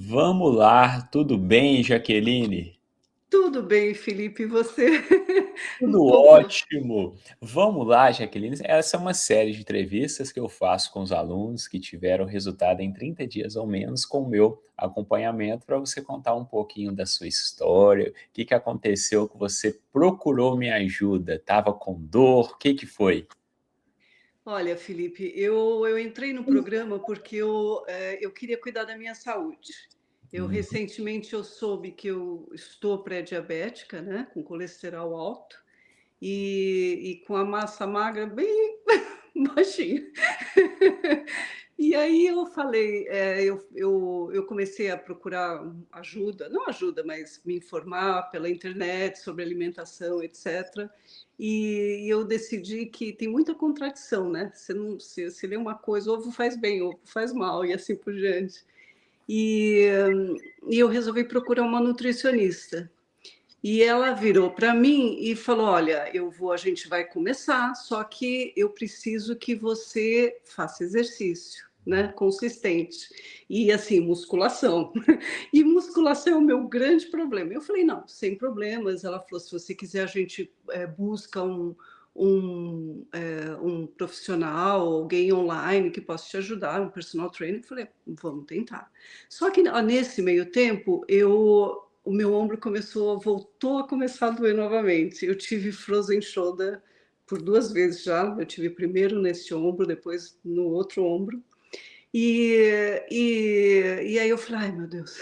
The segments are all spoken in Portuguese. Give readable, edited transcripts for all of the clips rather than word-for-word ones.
Vamos lá, tudo bem, Jaqueline? Tudo bem, Felipe, e você? Um Tudo pouco. ótimo. Vamos lá, Jaqueline. Essa é uma série de entrevistas que eu faço com os alunos que tiveram resultado em 30 dias ou menos com o meu acompanhamento para você contar um pouquinho da sua história, o que que aconteceu que você procurou minha ajuda, estava com dor, o que que foi? Olha, Felipe, eu entrei no programa porque eu queria cuidar da minha saúde. Uhum. Recentemente eu soube que eu estou pré-diabética, né, com colesterol alto e com a massa magra bem baixinha. E aí eu falei, eu comecei a procurar ajuda, não ajuda, mas me informar pela internet sobre alimentação, etc. E eu decidi que tem muita contradição, né? Você não, se lê uma coisa, ovo faz bem, ovo faz mal, e assim por diante. E, e eu resolvi procurar uma nutricionista. E ela virou para mim e falou: Olha, a gente vai começar, só que eu preciso que você faça exercício, né? Consistente. E assim, musculação. E musculação é o meu grande problema. Eu falei: Não, sem problemas. Ela falou: Se você quiser, a gente busca um profissional, alguém online que possa te ajudar, um personal trainer. Eu falei: Vamos tentar. Só que nesse meio tempo, o meu ombro voltou a começar a doer novamente. Eu tive frozen shoulder por 2 vezes já. Eu tive primeiro nesse ombro, depois no outro ombro. E aí eu falei, ai meu Deus,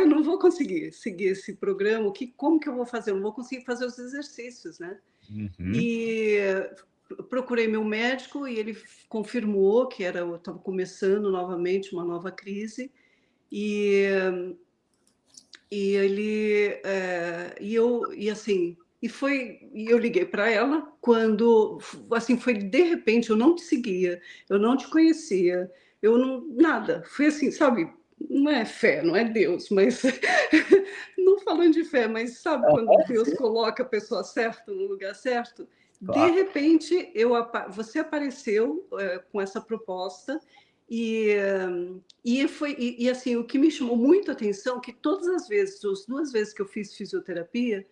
não vou conseguir seguir esse programa. Como que eu vou fazer? Eu não vou conseguir fazer os exercícios, né? Uhum. E procurei meu médico e ele confirmou que eu estava começando novamente uma nova crise. E e ele e eu e assim e eu liguei para ela quando assim foi de repente. Eu não te seguia, eu não te conhecia, eu não nada. Foi assim, sabe? Não é fé, não é Deus, mas não falando de fé, mas sabe quando Aham, Deus sim, coloca a pessoa certa no lugar certo? De claro. repente você apareceu com essa proposta e assim, o que me chamou muito a atenção, que todas as vezes, as 2 vezes que eu fiz fisioterapia,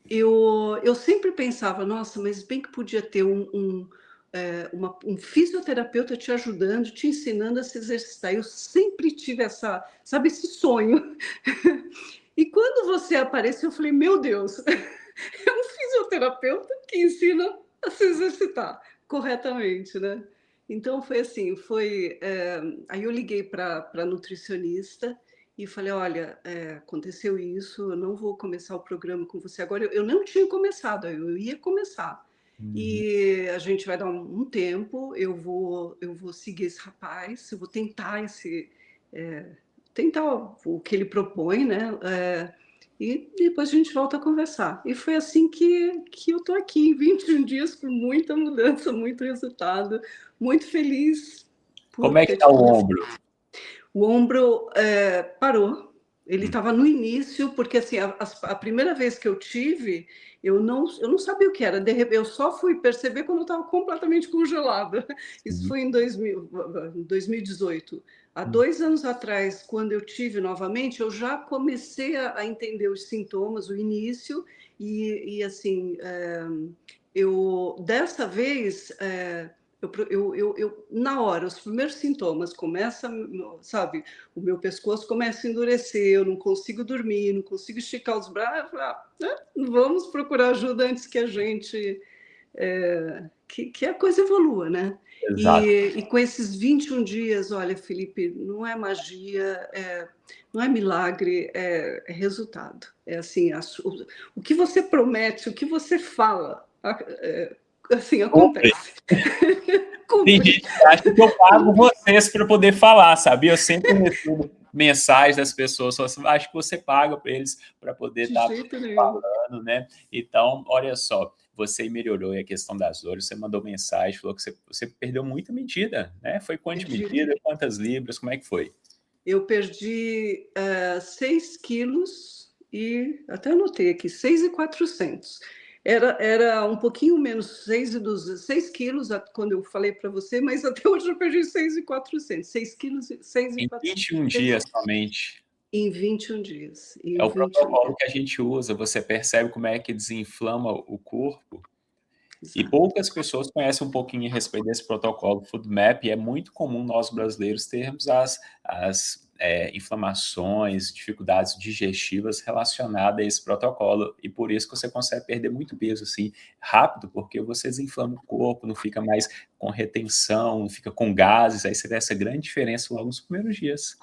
eu sempre pensava, nossa, mas bem que podia ter um fisioterapeuta te ajudando, te ensinando a se exercitar. Eu sempre tive sabe, esse sonho. E quando você apareceu, eu falei, meu Deus, é um fisioterapeuta que ensina a se exercitar corretamente, né? Então foi assim, aí eu liguei para a nutricionista e falei, olha, aconteceu isso, eu não vou começar o programa com você agora. Eu não tinha começado, eu ia começar. Uhum. E a gente vai dar um tempo, eu vou seguir esse rapaz, eu vou tentar o que ele propõe, né? E depois a gente volta a conversar. E foi assim que eu estou aqui, em 21 dias, com muita mudança, muito resultado, muito feliz Como por é que ter está te o conhecido. ombro? O ombro parou. Ele Hum. estava no início, porque assim, a primeira vez que eu tive, eu não sabia o que era. De repente, eu só fui perceber quando eu estava completamente congelada. Isso Sim. foi em 2018. Há 2 anos atrás, quando eu tive novamente, eu já comecei a entender os sintomas, o início, e assim, eu dessa vez. Na hora, os primeiros sintomas começam, sabe? O meu pescoço começa a endurecer, eu não consigo dormir, não consigo esticar os braços. Vamos procurar ajuda antes que a gente que a coisa evolua, né? Exato. E com esses 21 dias, olha, Felipe, não é magia, não é milagre, é resultado. É assim, o que você promete, o que você fala, assim, Cumpre. acontece. Tem Cumpre. gente que acha que eu pago vocês para poder falar, sabia? Eu sempre recebo mensagens das pessoas, só acho que você paga para eles para poder De estar jeito nenhum. falando, né? Então, olha só, você melhorou a questão das dores, você mandou mensagem, falou que você perdeu muita medida, né? Foi quantas Perdi. medidas, quantas libras, como é que foi? Eu perdi 6 quilos e até anotei aqui, 6.400. Era um pouquinho menos, 6 quilos, quando eu falei para você, mas até hoje eu perdi 6.400, 6 quilos, Em 6.400 21 dias somente. em 21 dias, É em o 21 protocolo dias, que a gente usa, você percebe como é que desinflama o corpo, e exato. poucas pessoas conhecem um pouquinho a respeito desse protocolo FoodMap, e é muito comum nós brasileiros termos inflamações, dificuldades digestivas relacionadas a esse protocolo, e por isso que você consegue perder muito peso, assim, rápido, porque você desinflama o corpo, não fica mais com retenção, não fica com gases, aí você vê essa grande diferença logo nos primeiros dias.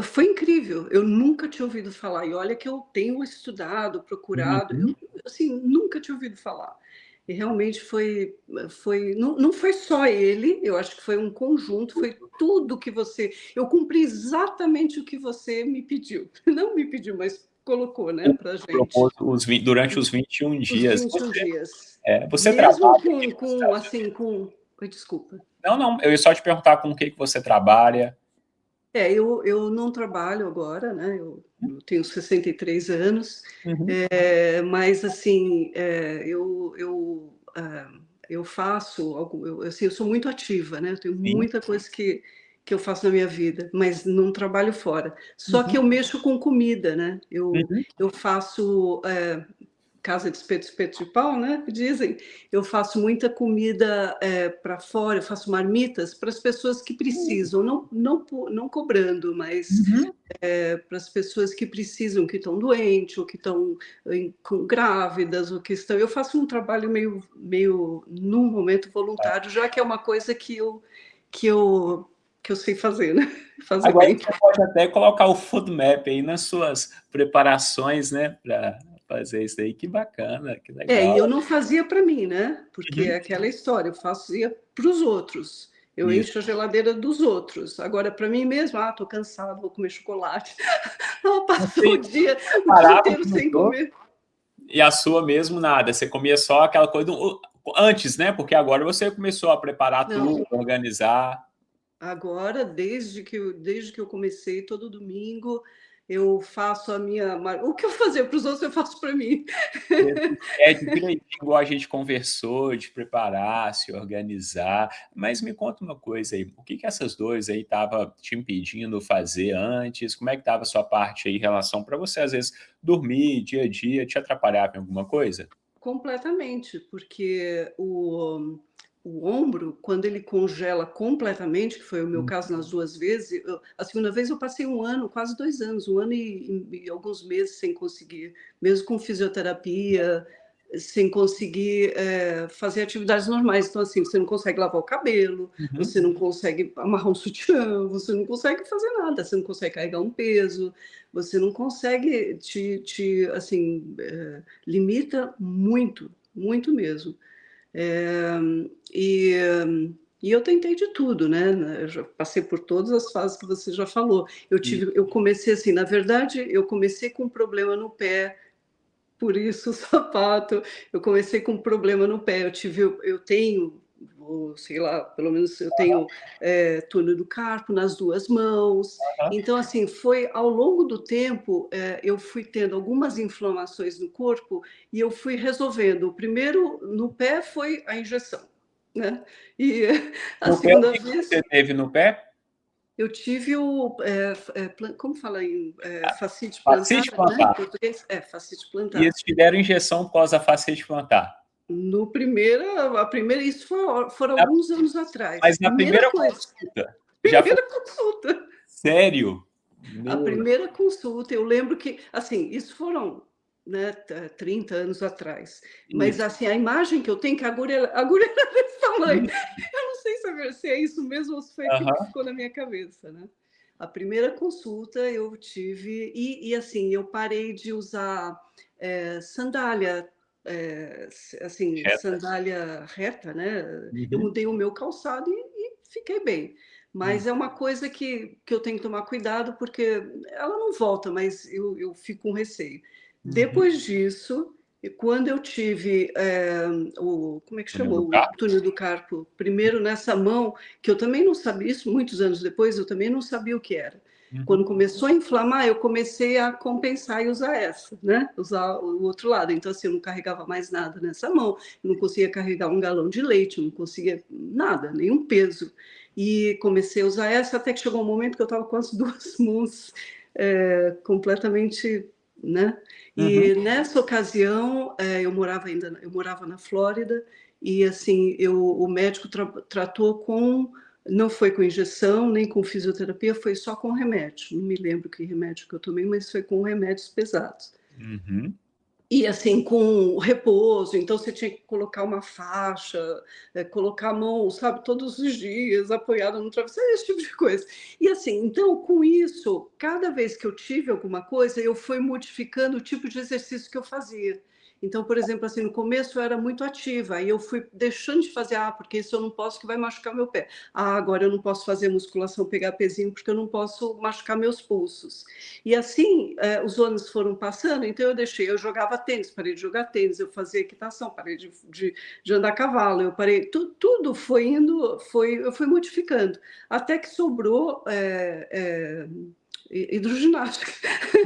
Foi incrível, eu nunca tinha ouvido falar, e olha que eu tenho estudado, procurado, eu, Uhum, assim, nunca tinha ouvido falar. E realmente foi não foi só ele, eu acho que foi um conjunto, foi tudo que você eu cumpri exatamente o que você me pediu. Não me pediu, mas colocou, né, pra gente, propôs durante os 21 os dias. 21 dias. Você Mesmo trabalha, com assim, com oi, desculpa. não, não, eu ia só te perguntar com o que você trabalha. Eu não trabalho agora, né, eu tenho 63 anos, Uhum, mas assim, eu faço algo, assim, eu sou muito ativa, né, eu tenho sim, muita coisa que eu faço na minha vida, mas não trabalho fora. Só que uhum, eu mexo com comida, né, uhum. eu faço, casa de espeto, espeto de pau, né? Dizem. Eu faço muita comida para fora, eu faço marmitas para as pessoas que precisam, não cobrando, mas Uhum. para as pessoas que precisam, que estão doentes, ou que estão grávidas, ou que estão. Eu faço um trabalho meio num momento voluntário, já que é uma coisa que eu, que eu sei fazer, né? Fazer Agora bem. você pode até colocar o food map aí nas suas preparações, né, para fazer isso aí. Que bacana, que E legal. eu não fazia para mim, né? Porque Uhum. é aquela história, eu fazia para os outros. Eu Isso. encho a geladeira dos outros. Agora, para mim mesmo, tô cansado, vou comer chocolate. Ela passou Você o dia preparava, inteiro sem começou, comer. e a sua mesmo nada, você comia só aquela coisa antes, né, porque agora você começou a preparar tudo, Não, organizar. agora, desde que eu comecei, todo domingo, eu faço a minha. O que eu fazia para os outros, eu faço para mim. É direitinho, igual a gente conversou, de preparar, se organizar. Mas me conta uma coisa aí, o que que essas dores aí estavam te impedindo fazer antes? Como é que estava a sua parte aí em relação para você, às vezes, dormir dia a dia, te atrapalhava em alguma coisa? Completamente, porque o ombro, quando ele congela completamente, que foi o meu Hum, caso nas 2 vezes, a segunda vez eu passei 1 ano, quase 2 anos, 1 ano e alguns meses sem conseguir, mesmo com fisioterapia, sem conseguir, fazer atividades normais. Então, assim, você não consegue lavar o cabelo, uhum. você não consegue amarrar um sutiã, você não consegue fazer nada, você não consegue carregar um peso, você não consegue assim, limita muito, muito mesmo. É, e, e eu tentei de tudo, né? Eu já passei por todas as fases que você já falou. E Eu comecei assim, na verdade, eu comecei com um problema no pé, por isso o sapato. Eu comecei com um problema no pé. Eu tenho, sei lá, pelo menos eu tenho túnel do carpo nas 2 mãos. aham. Então, assim, foi ao longo do tempo, eu fui tendo algumas inflamações no corpo e eu fui resolvendo. O primeiro no pé foi a injeção, né? E a No pé, o segunda que que você vez teve no pé? eu tive como fala em fascite Fascite plantar, né? Em plantar. português? Fascite E plantar. eles te deram injeção pós a fascite plantar. No primeira, a primeira, isso foram Na alguns anos atrás. Mas na Primeira primeira coisa, consulta, já foi primeira consulta. sério? A Meu primeira consulta, eu lembro que, assim, isso foram, né, 30 anos atrás. Mas, Deus. assim, a imagem que eu tenho, que a agulha era desse tamanho. Eu não sei se é isso mesmo ou se foi aquilo que Aham. ficou na minha cabeça, né? A primeira consulta eu tive, assim, eu parei de usar sandália, assim, Reta. sandália reta, né? Eu Uhum, mudei o meu calçado e fiquei bem. hum, Mas é uma coisa que eu tenho que tomar cuidado, porque ela não volta, mas eu fico com receio. uhum. Depois disso, E quando eu tive como é que Túnel do chamou? O carpo? túnel do carpo, primeiro nessa mão, que eu também não sabia, isso muitos anos depois, eu também não sabia o que era. Uhum. Quando começou a inflamar, eu comecei a compensar e usar essa, né? Usar o outro lado. Então, assim, eu não carregava mais nada nessa mão, eu não conseguia carregar um galão de leite, eu não conseguia nada, nenhum peso. E comecei a usar essa até que chegou um momento que eu estava com as duas mãos completamente, né? Uhum. E nessa ocasião eu morava na Flórida e assim o médico tratou com, não foi com injeção nem com fisioterapia, foi só com remédio. Não me lembro que remédio que eu tomei, mas foi com remédios pesados. Uhum. E assim, com repouso, então você tinha que colocar uma faixa, colocar a mão, sabe, todos os dias, apoiada no travesseiro, esse tipo de coisa. E assim, então, com isso, cada vez que eu tive alguma coisa, eu fui modificando o tipo de exercício que eu fazia. Então, por exemplo, assim, no começo eu era muito ativa, aí eu fui deixando de fazer, porque isso eu não posso, que vai machucar meu pé. Agora eu não posso fazer musculação, pegar pezinho, porque eu não posso machucar meus pulsos. E assim, os anos foram passando, então eu jogava tênis, parei de jogar tênis, eu fazia equitação, parei de andar a cavalo, eu parei, tudo foi indo, eu fui modificando, até que sobrou hidroginástica,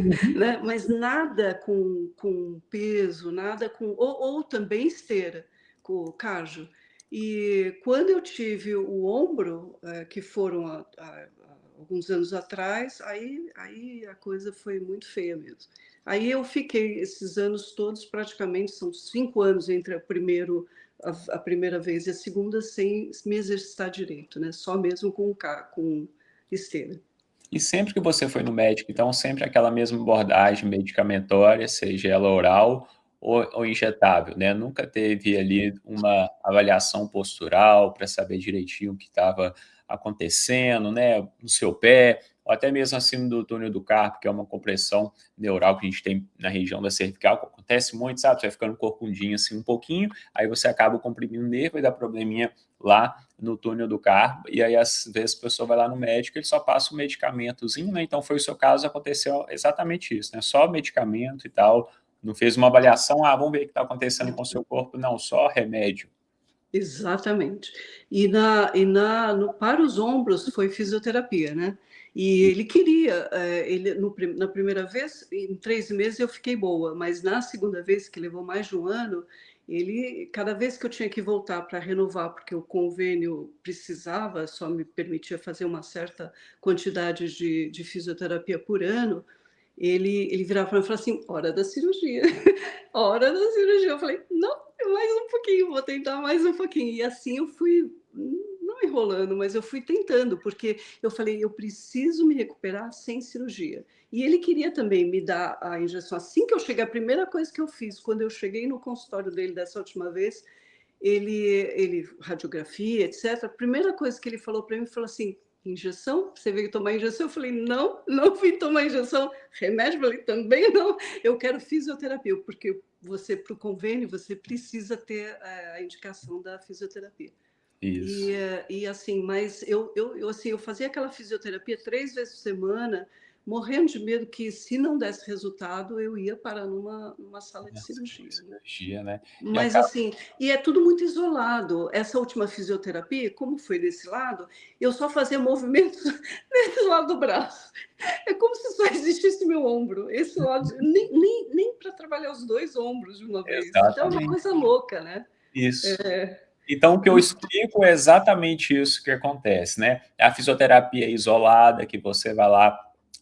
Uhum. né? Mas nada com peso, nada ou também esteira, com o cardio. E quando eu tive o ombro, que foram alguns anos atrás, aí a coisa foi muito feia mesmo. Aí eu fiquei esses anos todos, praticamente, são 5 anos entre a primeira vez e a segunda, sem me exercitar direito, né? Só mesmo com esteira. E sempre que você foi no médico, então sempre aquela mesma abordagem medicamentória, seja ela oral ou injetável, né? Nunca teve ali uma avaliação postural para saber direitinho o que estava acontecendo, né, no seu pé, ou até mesmo acima do túnel do carpo, que é uma compressão neural que a gente tem na região da cervical, que acontece muito, sabe? Você vai ficando corcundinho assim um pouquinho, aí você acaba comprimindo o nervo e dá probleminha lá no túnel do carpo, e aí às vezes a pessoa vai lá no médico, ele só passa um medicamentozinho, né? Então foi o seu caso, aconteceu exatamente isso, né? Só medicamento e tal, não fez uma avaliação, vamos ver o que está acontecendo com o seu corpo, não, só remédio. Exatamente. Para os ombros foi fisioterapia, né? E ele queria, na primeira vez, em 3 meses eu fiquei boa, mas na segunda vez, que levou mais de um ano, cada vez que eu tinha que voltar para renovar, porque o convênio precisava, só me permitia fazer uma certa quantidade de fisioterapia por ano, ele virava para mim e falava assim: hora da cirurgia, hora da cirurgia. Eu falei: não, mais um pouquinho, vou tentar mais um pouquinho. E assim eu fui, não enrolando, mas eu fui tentando, porque eu falei: eu preciso me recuperar sem cirurgia. E ele queria também me dar a injeção. Assim que eu cheguei, a primeira coisa que eu fiz, quando eu cheguei no consultório dele dessa última vez, radiografia, etc. A primeira coisa que ele falou para mim, falou assim: injeção? Você veio tomar injeção? Eu falei: não, não vim tomar injeção. Remédio? Eu falei: também não. Eu quero fisioterapia, porque você, para o convênio, você precisa ter a indicação da fisioterapia. Isso. E assim, mas eu fazia aquela fisioterapia 3 vezes por semana, morrendo de medo que, se não desse resultado, eu ia parar numa sala de cirurgia, né? Cirurgia, né? E Mas acaba assim, e é tudo muito isolado. Essa última fisioterapia, como foi desse lado, eu só fazia movimentos desse lado do braço. É como se só existisse meu ombro. Esse lado, nem para trabalhar os dois ombros de uma vez. Então é uma exatamente coisa louca, né? isso. Então, o que eu explico é exatamente isso que acontece, né? A fisioterapia isolada, que você vai lá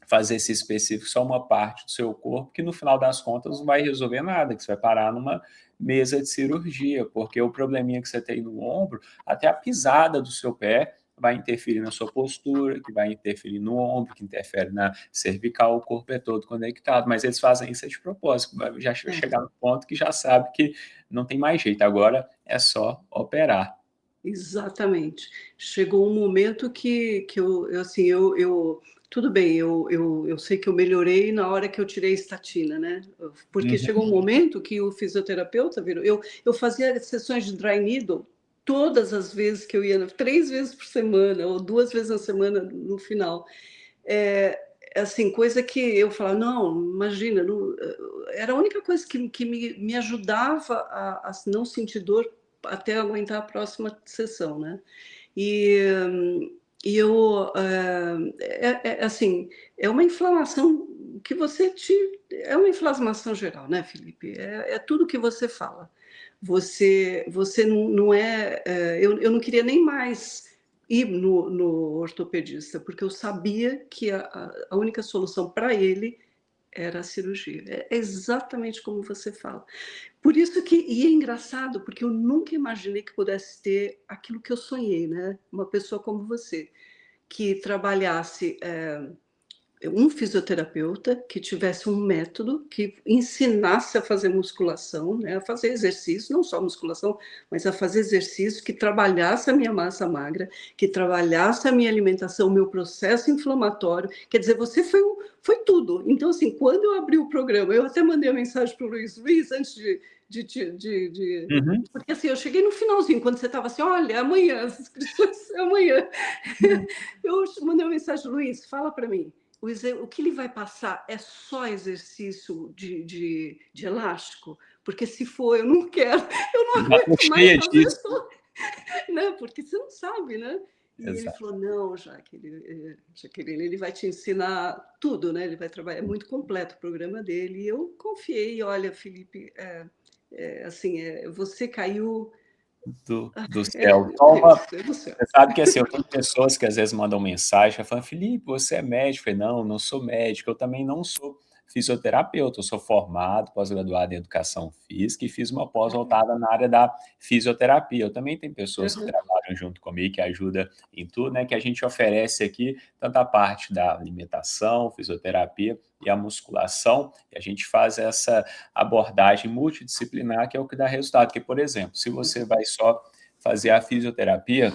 fazer esse específico, só uma parte do seu corpo, que no final das contas não vai resolver nada, que você vai parar numa mesa de cirurgia, porque o probleminha que você tem no ombro, até a pisada do seu pé vai interferir na sua postura, que vai interferir no ombro, que interfere na cervical, o corpo é todo conectado, mas eles fazem isso de propósito, já chegar no ponto que já sabe que não tem mais jeito, agora é só operar. Exatamente. Chegou um momento que assim, tudo bem, eu sei que eu melhorei na hora que eu tirei a estatina, né? Porque chegou um Uhum. momento que o fisioterapeuta virou. Eu fazia sessões de dry needle todas as vezes que eu ia, 3 vezes por semana, ou 2 vezes na semana no final. É, assim, coisa que eu falava, não, imagina, não, era a única coisa que me ajudava a não sentir dor até aguentar a próxima sessão, né? E, e eu, assim, é uma inflamação que é uma inflamação geral, né, Felipe? É tudo que você fala. Você não é, eu não queria nem mais ir no ortopedista, porque eu sabia que a única solução para ele era a cirurgia. É exatamente como você fala. Por isso que, e é engraçado, porque eu nunca imaginei que pudesse ter aquilo que eu sonhei, né? Uma pessoa como você, que trabalhasse um fisioterapeuta, que tivesse um método, que ensinasse a fazer musculação, né? A fazer exercício, não só musculação, mas a fazer exercício, que trabalhasse a minha massa magra, que trabalhasse a minha alimentação, o meu processo inflamatório. Quer dizer, você foi tudo. Então, assim, quando eu abri o programa, eu até mandei uma mensagem para o Luiz antes Uhum. porque assim, eu cheguei no finalzinho, quando você estava assim, olha, amanhã, as inscrições é amanhã. Eu mandei uma mensagem, Luiz, fala para mim, o que ele vai passar é só exercício de elástico? Porque se for, eu não quero, eu não Já tô aguento mais cheia fazer disso. só, né? Porque você não sabe, né? E ele Exato. falou, não, Jaqueline, ele vai te ensinar tudo, né? Ele vai trabalhar, é muito completo o programa dele. E eu confiei, olha, Felipe, assim, você caiu, Do céu. meu Toma. Deus, é do céu. Você sabe que assim, eu tenho pessoas que às vezes mandam mensagem falando, Felipe, você é médico? Eu falei, não, não sou médico, eu também não sou fisioterapeuta, eu sou formado, pós-graduado em educação física e fiz uma pós voltada na área da fisioterapia. Eu também tenho pessoas que Uhum. trabalham junto comigo, que ajudam em tudo, né? Que a gente oferece aqui tanto a parte da alimentação, fisioterapia e a musculação, e a gente faz essa abordagem multidisciplinar, que é o que dá resultado. Porque, por exemplo, se você vai só fazer a fisioterapia,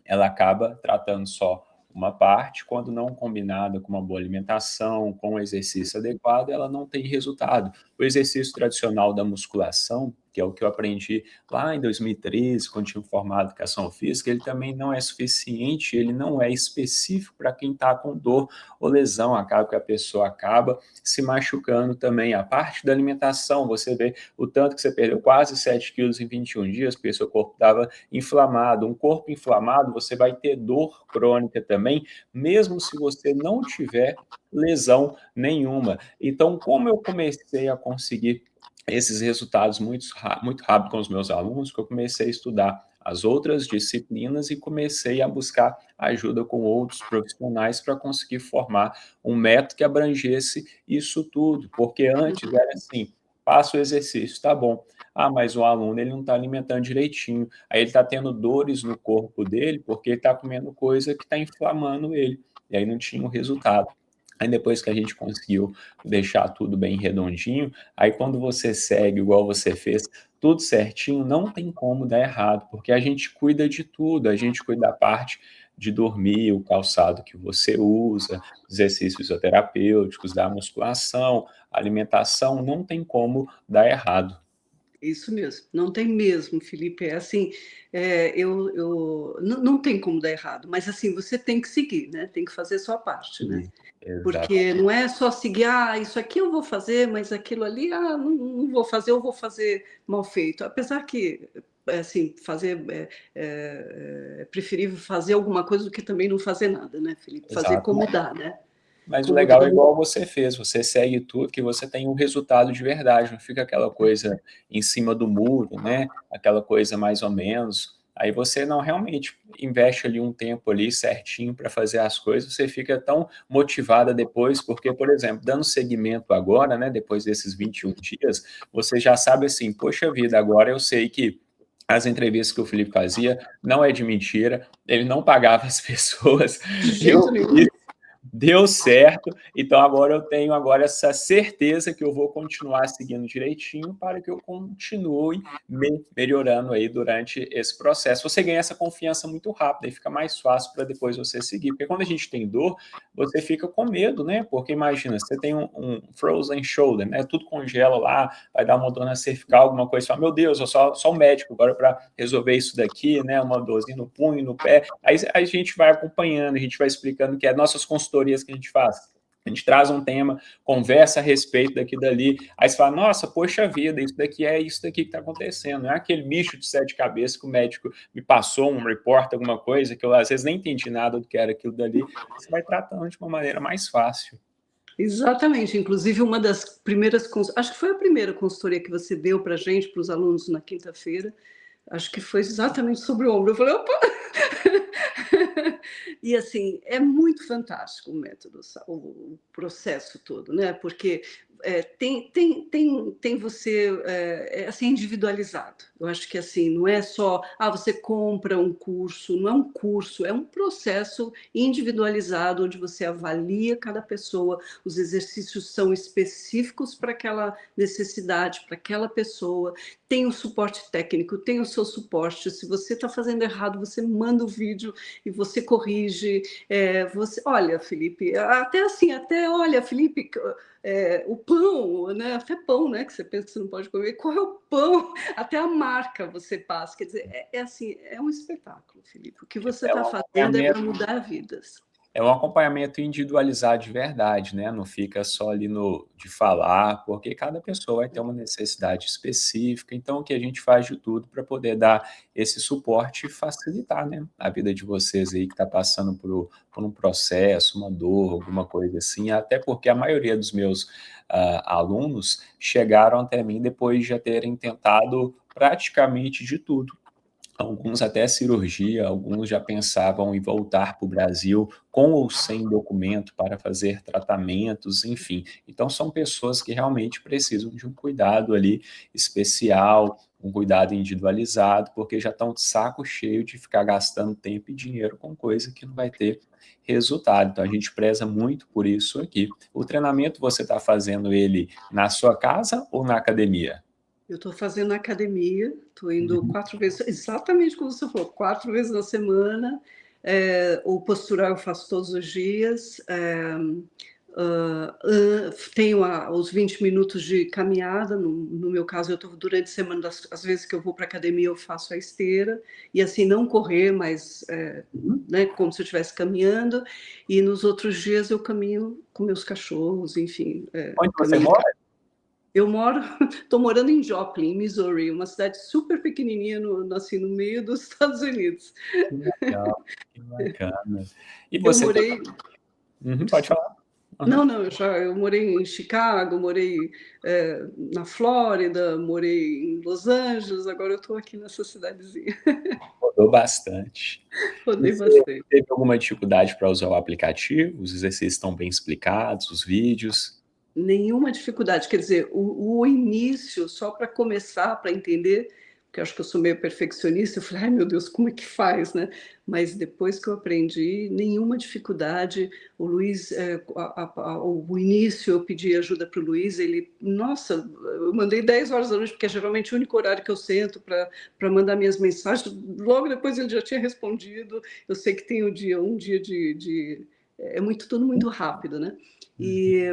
ela acaba tratando só uma parte, quando não combinada com uma boa alimentação, com um exercício adequado, ela não tem resultado. O exercício tradicional da musculação, que é o que eu aprendi lá em 2013, quando tinha formado em educação física, ele também não é suficiente, ele não é específico para quem está com dor ou lesão, acaba que a pessoa acaba se machucando também. A parte da alimentação, você vê o tanto que você perdeu, quase 7 quilos em 21 dias, porque seu corpo estava inflamado. Um corpo inflamado, você vai ter dor crônica também, mesmo se você não tiver lesão nenhuma. Então, como eu comecei a conseguir esses resultados muito rápido com os meus alunos, que eu comecei a estudar as outras disciplinas e comecei a buscar ajuda com outros profissionais para conseguir formar um método que abrangesse isso tudo, porque antes era assim, passa o exercício, tá bom. Ah, mas o aluno ele não está alimentando direitinho, aí ele está tendo dores no corpo dele porque ele está comendo coisa que está inflamando ele, e aí não tinha o resultado. Aí depois que a gente conseguiu deixar tudo bem redondinho, aí quando você segue igual você fez, tudo certinho, não tem como dar errado, porque a gente cuida de tudo, a gente cuida da parte de dormir, o calçado que você usa, exercícios fisioterapêuticos, da musculação, alimentação, não tem como dar errado. Isso mesmo, não tem mesmo, Felipe. É assim, não tem como dar errado, mas assim, você tem que seguir, né? Tem que fazer a sua parte, né? Sim, exato, Porque não é só seguir, isso aqui eu vou fazer, mas aquilo ali, não vou fazer, eu vou fazer mal feito. Apesar que, assim, é preferível fazer alguma coisa do que também não fazer nada, né, Felipe? Fazer exato. como dá, né? Mas o Como dá. legal é igual você fez, você segue tudo que você tem um resultado de verdade, não fica aquela coisa em cima do muro, né? Aquela coisa mais ou menos. Aí você não realmente investe ali um tempo ali certinho para fazer as coisas, você fica tão motivada depois, porque, por exemplo, dando seguimento agora, né, depois desses 21 dias, você já sabe assim, poxa vida, agora eu sei que as entrevistas que o Felipe fazia não é de mentira, ele não pagava as pessoas, De eu jeito nenhum. fiz, deu certo, então agora eu tenho agora essa certeza que eu vou continuar seguindo direitinho para que eu continue melhorando aí durante esse processo. Você ganha essa confiança muito rápido e fica mais fácil para depois você seguir, porque quando a gente tem dor, você fica com medo, né? Porque imagina, você tem um frozen shoulder, né? Tudo congela lá, vai dar uma dor na cervical, alguma coisa, fala, meu Deus, eu só um médico agora para resolver isso daqui, né? Uma dorzinha no punho, no pé. Aí a gente vai acompanhando, a gente vai explicando que é nossas consultorias que a gente faz. A gente traz um tema, conversa a respeito daqui e dali, aí você fala, nossa, poxa vida, isso daqui é isso daqui que está acontecendo, não é aquele bicho de 7 cabeças que o médico me passou, um report, alguma coisa, que eu às vezes nem entendi nada do que era aquilo dali, você vai tratando de uma maneira mais fácil. Exatamente, inclusive uma das primeiras, acho que foi a primeira consultoria que você deu para a gente, para os alunos na quinta-feira, acho que foi exatamente sobre o ombro. Eu falei, opa! E assim, é muito fantástico o método, o processo todo, né? Porque tem você assim, individualizado. Eu acho que assim, não é só você compra um curso, não é um curso, é um processo individualizado, onde você avalia cada pessoa, os exercícios são específicos para aquela necessidade, para aquela pessoa, tem o suporte técnico, tem o seu suporte. Se você está fazendo errado, você manda o vídeo e você corrige. Olha, Felipe, olha, Felipe, o pão, né? Até pão, né? Que você pensa que você não pode comer. Qual é o pão? Até a marca você passa. Quer dizer, assim, é um espetáculo, Felipe. O que você É está um fazendo é para acompanhamento mudar vidas. É um acompanhamento individualizado de verdade, né, não fica só ali no de falar, porque cada pessoa vai ter uma necessidade específica, então o que a gente faz de tudo para poder dar esse suporte e facilitar, né, a vida de vocês aí que está passando por um processo, uma dor, alguma coisa assim, até porque a maioria dos meus, alunos chegaram até mim depois de já terem tentado praticamente de tudo. Alguns até cirurgia, alguns já pensavam em voltar para o Brasil com ou sem documento para fazer tratamentos, enfim. Então são pessoas que realmente precisam de um cuidado ali especial, um cuidado individualizado, porque já estão de saco cheio de ficar gastando tempo e dinheiro com coisa que não vai ter resultado. Então a gente preza muito por isso aqui. O treinamento você está fazendo ele na sua casa ou na academia? Eu estou fazendo academia, estou indo Uhum. 4 vezes, exatamente como você falou, 4 vezes na semana. O postural eu faço todos os dias. Tenho os 20 minutos de caminhada. No meu caso, eu estou durante a semana, às vezes que eu vou para a academia, eu faço a esteira, e assim, não correr, mas Uhum. né, como se eu estivesse caminhando. E nos outros dias eu caminho com meus cachorros, enfim, Onde você caminho. mora? Estou morando em Joplin, Missouri, uma cidade super pequenininha assim, no meio dos Estados Unidos. Que legal, que bacana. E Eu você tem morei, pode falar. Aham. não, eu morei em Chicago, morei na Flórida, morei em Los Angeles, agora eu estou aqui nessa cidadezinha. Rodou bastante. E Rodei você bastante. teve alguma dificuldade para usar o aplicativo? Os exercícios estão bem explicados, os vídeos? Nenhuma dificuldade, quer dizer, o início, só para começar, para entender, porque eu acho que eu sou meio perfeccionista, eu falei, ai meu Deus, como é que faz, né? Mas depois que eu aprendi, nenhuma dificuldade. O Luiz, o início, eu pedi ajuda para o Luiz, ele, nossa, eu mandei 10 horas da noite, porque é geralmente o único horário que eu sento para mandar minhas mensagens, logo depois ele já tinha respondido. Eu sei que tem um dia é tudo muito rápido, né?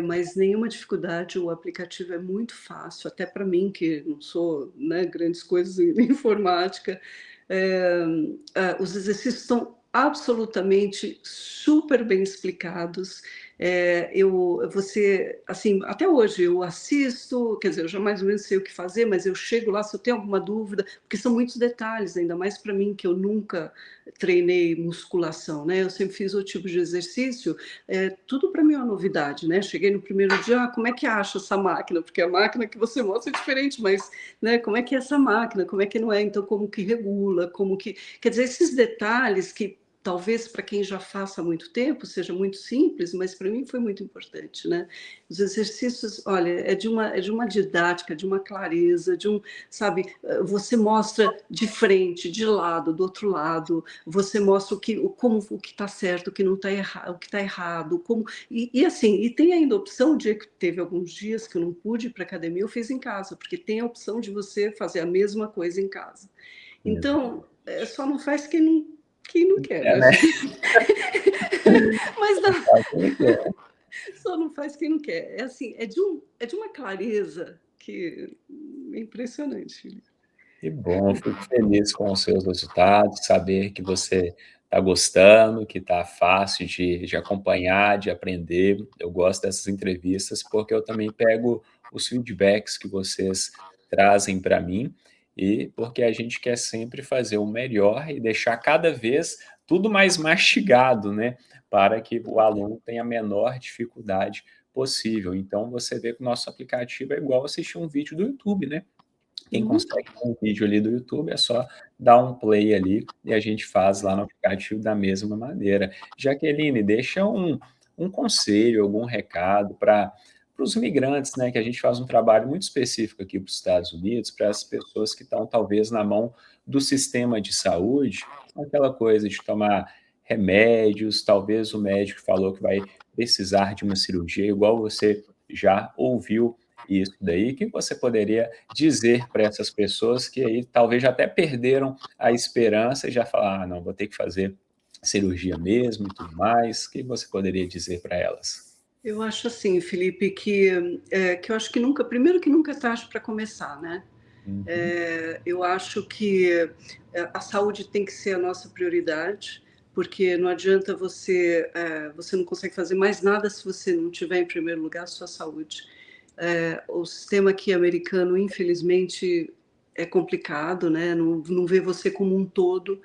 Mas nenhuma dificuldade, o aplicativo é muito fácil, até para mim, que não sou, né, grandes coisas em informática. Os exercícios estão absolutamente super bem explicados. Você, assim, até hoje eu assisto, quer dizer, eu já mais ou menos sei o que fazer, mas eu chego lá se eu tenho alguma dúvida, porque são muitos detalhes, ainda mais para mim, que eu nunca treinei musculação, né? Eu sempre fiz outro tipo de exercício, tudo para mim é uma novidade, né? Cheguei no primeiro dia, como é que acha essa máquina? Porque a máquina que você mostra é diferente, mas, né, como é que é essa máquina? Como é que não é? Então, como que regula? Como que... Quer dizer, esses detalhes que talvez para quem já faça há muito tempo seja muito simples, mas para mim foi muito importante, né? Os exercícios, olha, é de uma didática, de uma clareza, sabe, você mostra de frente, de lado, do outro lado, você mostra como o que está certo, o que não está errado, o que está errado, como assim, e tem ainda a opção, dia que teve alguns dias que eu não pude ir para academia, eu fiz em casa, porque tem a opção de você fazer a mesma coisa em casa. Então, só não faz quem não quer, É, né, né? gente? Mas não, Sabe como que é. só não faz quem não quer. É assim, é de uma clareza que é impressionante, Felipe. Que bom, fico feliz com os seus resultados, saber que você tá gostando, que tá fácil de acompanhar, de aprender. Eu gosto dessas entrevistas, porque eu também pego os feedbacks que vocês trazem para mim, e porque a gente quer sempre fazer o melhor e deixar cada vez tudo mais mastigado, né, para que o aluno tenha a menor dificuldade possível. Então você vê que o nosso aplicativo é igual assistir um vídeo do YouTube, né. Quem Uhum. consegue ver um vídeo ali do YouTube é só dar um play ali e a gente faz lá no aplicativo da mesma maneira. Jaqueline, deixa um conselho, algum recado para os imigrantes, né, que a gente faz um trabalho muito específico aqui para os Estados Unidos, para as pessoas que estão talvez na mão do sistema de saúde, aquela coisa de tomar remédios, talvez o médico falou que vai precisar de uma cirurgia, igual você já ouviu isso daí, o que você poderia dizer para essas pessoas que aí talvez já até perderam a esperança e já falar: "Ah, não, vou ter que fazer cirurgia mesmo e tudo mais", o que você poderia dizer para elas? Eu acho assim, Felipe, que eu acho que nunca, primeiro que nunca é tarde para começar, né? Uhum, Eu acho que a saúde tem que ser a nossa prioridade, porque não adianta você não consegue fazer mais nada se você não tiver em primeiro lugar a sua saúde. O sistema aqui americano, infelizmente, é complicado, né? Não vê você como um todo.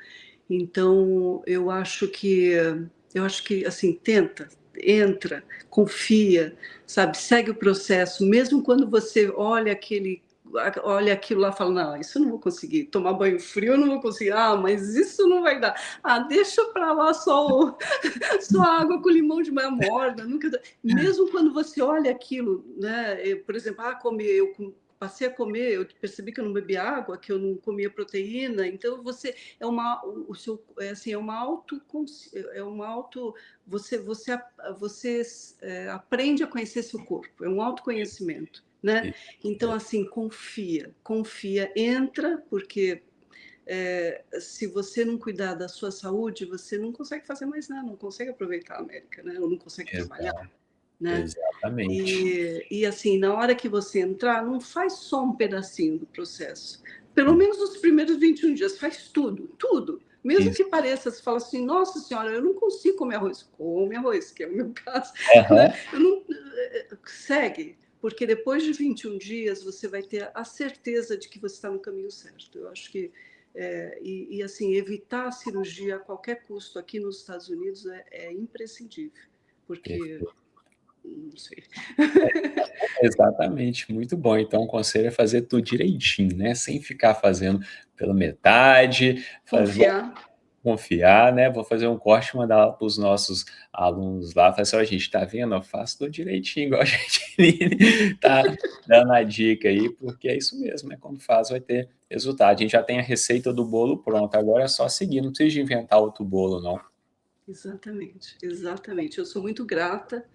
Então, eu acho que assim, tenta, entra, confia, sabe, segue o processo, mesmo quando você olha aquilo lá e fala: "Não, isso eu não vou conseguir, tomar banho frio eu não vou conseguir. Ah, mas isso não vai dar. Ah, deixa para lá só água com limão de meia morna, nunca dá". Mesmo quando você olha aquilo, né, por exemplo, comer, passei a comer, eu percebi que eu não bebia água, que eu não comia proteína, então você é uma o seu é assim, é uma é uma auto você aprende a conhecer seu corpo, é um autoconhecimento, né. isso Então, mesmo, assim, confia, entra, porque, se você não cuidar da sua saúde, você não consegue fazer mais nada, não consegue aproveitar a América, né, ou não consegue trabalhar, exa né. exatamente. E assim, na hora que você entrar, não faz só um pedacinho do processo. Pelo Hum, menos nos primeiros 21 dias, faz tudo, tudo. Mesmo isso. que pareça, você fala assim: "Nossa senhora, eu não consigo comer arroz". Come arroz, que é o meu caso, né. Aham. Eu não segue, porque depois de 21 dias você vai ter a certeza de que você está no caminho certo. Eu acho que, assim, evitar a cirurgia a qualquer custo aqui nos Estados Unidos é imprescindível, porque Perfeito. não sei. Exatamente, muito bom. Então o conselho é fazer tudo direitinho, né, sem ficar fazendo pela metade, Confiar. confiar, né, vou fazer um corte e mandar lá para os nossos alunos lá, falar assim: "Ó gente, tá vendo, eu faço tudo direitinho igual a Jaqueline tá dando a dica aí", porque é isso mesmo, né, quando faz vai ter resultado. A gente já tem a receita do bolo pronta, agora é só seguir, não precisa de inventar outro bolo não. Exatamente, exatamente. Eu sou muito grata,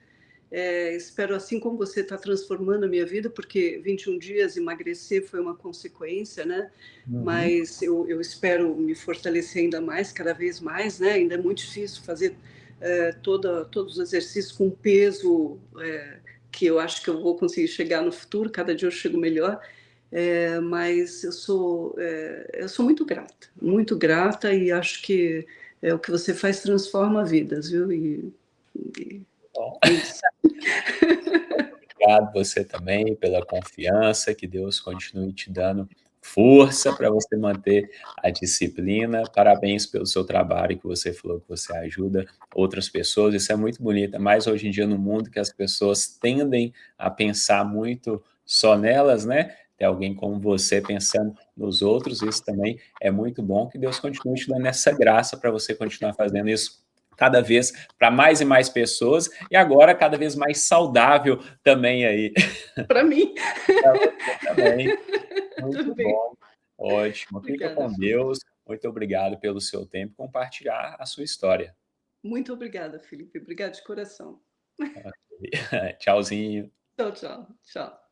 espero, assim como você está transformando a minha vida, porque 21 dias emagrecer foi uma consequência, né, Uhum. mas eu espero me fortalecer ainda mais, cada vez mais, né, ainda é muito difícil fazer, todos os exercícios com peso, que eu acho que eu vou conseguir chegar no futuro, cada dia eu chego melhor, mas eu sou muito grata e acho que o que você faz transforma vidas, viu, e Bom, é isso. obrigado você também pela confiança, que Deus continue te dando força para você manter a disciplina. Parabéns pelo seu trabalho, que você falou que você ajuda outras pessoas, isso é muito bonito, ainda mais hoje em dia no mundo que as pessoas tendem a pensar muito só nelas, né, ter alguém como você pensando nos outros, isso também é muito bom, que Deus continue te dando essa graça para você continuar fazendo isso cada vez para mais e mais pessoas, e agora cada vez mais saudável também aí. Para mim. Para você também. Muito Também. bom. Ótimo. Fica Obrigada, com Felipe. Deus. Muito obrigado pelo seu tempo e compartilhar a sua história. Muito obrigada, Felipe. Obrigada de coração. Ok. Tchauzinho. Tchau, tchau. Tchau.